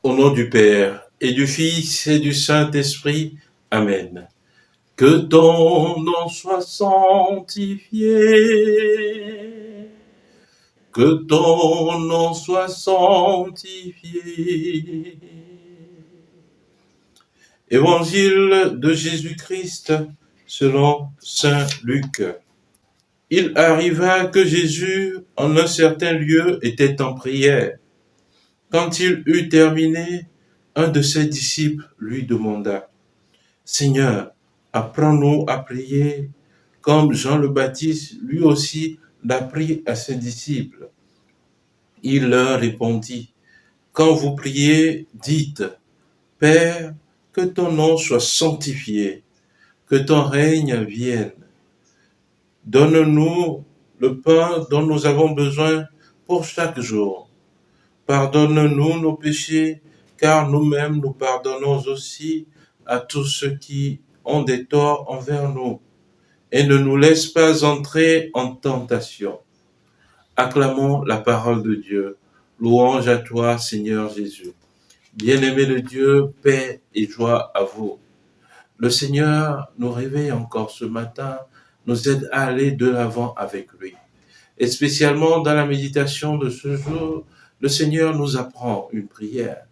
Au nom du Père, et du Fils, et du Saint-Esprit. Amen. Que ton nom soit sanctifié. Que ton nom soit sanctifié. Évangile de Jésus-Christ selon saint Luc. Il arriva que Jésus, en un certain lieu, était en prière. Quand il eut terminé, un de ses disciples lui demanda: Seigneur, apprends-nous à prier, comme Jean le Baptiste lui aussi l'apprit à ses disciples. Il leur répondit: Quand vous priez, dites: Père, que ton nom soit sanctifié, que ton règne vienne. Donne-nous le pain dont nous avons besoin pour chaque jour. Pardonne-nous nos péchés, car nous-mêmes nous pardonnons aussi à tous ceux qui ont des torts envers nous. Et ne nous laisse pas entrer en tentation. Acclamons la parole de Dieu. Louange à toi, Seigneur Jésus. Bien-aimé de Dieu, paix et joie à vous. Le Seigneur nous réveille encore ce matin, nous aide à aller de l'avant avec lui. Et spécialement dans la méditation de ce jour, le Seigneur nous apprend une prière,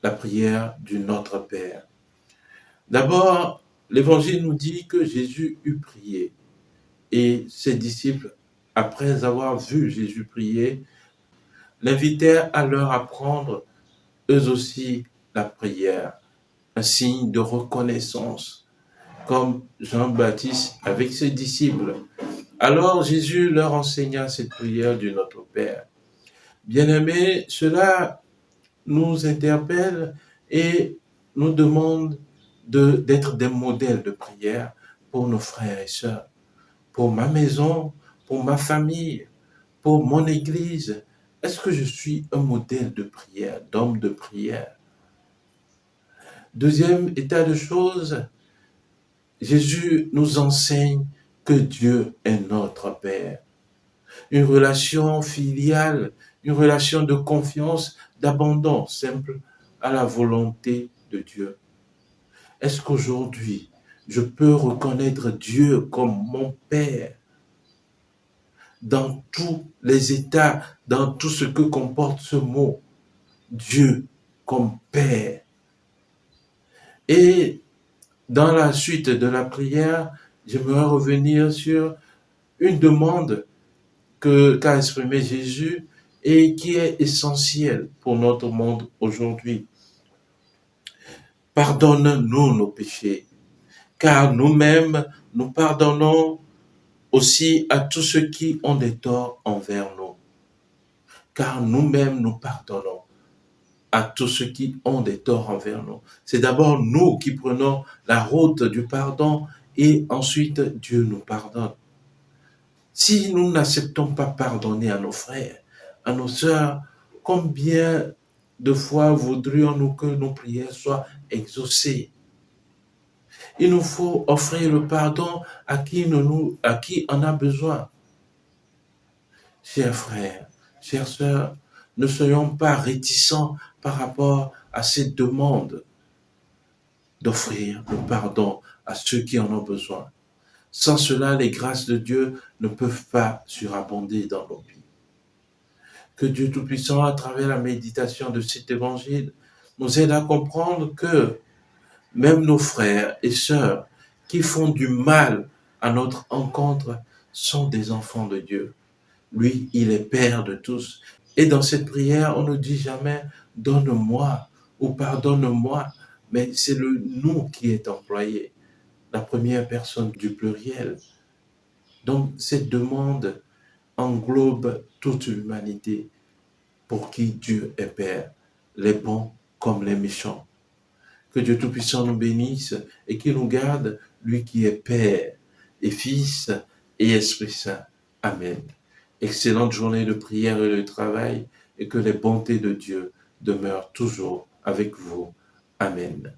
la prière du Notre Père. D'abord, l'Évangile nous dit que Jésus eut prié et ses disciples, après avoir vu Jésus prier, l'invitèrent à leur apprendre eux aussi la prière, un signe de reconnaissance, comme Jean-Baptiste avec ses disciples. Alors Jésus leur enseigna cette prière du Notre Père. Bien-aimés, cela nous interpelle et nous demande d'être des modèles de prière pour nos frères et sœurs, pour ma maison, pour ma famille, pour mon église. Est-ce que je suis un modèle de prière, d'homme de prière? Deuxième état de choses, Jésus nous enseigne que Dieu est notre Père. Une relation filiale, une relation de confiance, d'abandon simple à la volonté de Dieu. Est-ce qu'aujourd'hui, je peux reconnaître Dieu comme mon Père dans tous les états, dans tout ce que comporte ce mot, Dieu comme Père? Et dans la suite de la prière, j'aimerais revenir sur une demande qu'a exprimé Jésus et qui est essentielle pour notre monde aujourd'hui. Pardonne-nous nos péchés, car nous-mêmes, nous pardonnons aussi à tous ceux qui ont des torts envers nous. Car nous-mêmes, nous pardonnons à tous ceux qui ont des torts envers nous. C'est d'abord nous qui prenons la route du pardon et ensuite Dieu nous pardonne. Si nous n'acceptons pas pardonner à nos frères, à nos sœurs, combien de fois voudrions-nous que nos prières soient exaucées? Il nous faut offrir le pardon à qui en a besoin. Chers frères, chères sœurs, ne soyons pas réticents par rapport à cette demande d'offrir le pardon à ceux qui en ont besoin. Sans cela, les grâces de Dieu ne peuvent pas surabonder dans nos vies. Que Dieu Tout-Puissant, à travers la méditation de cet évangile, nous aide à comprendre que même nos frères et sœurs qui font du mal à notre encontre sont des enfants de Dieu. Lui, il est Père de tous. Et dans cette prière, on ne dit jamais « donne-moi » ou « pardonne-moi », mais c'est le « nous » qui est employé, la première personne du pluriel. Donc, cette demande englobe toute l'humanité pour qui Dieu est Père, les bons comme les méchants. Que Dieu Tout-Puissant nous bénisse et qu'il nous garde, lui qui est Père et Fils et Esprit Saint. Amen. Excellente journée de prière et de travail et que les bontés de Dieu demeurent toujours avec vous. Amen.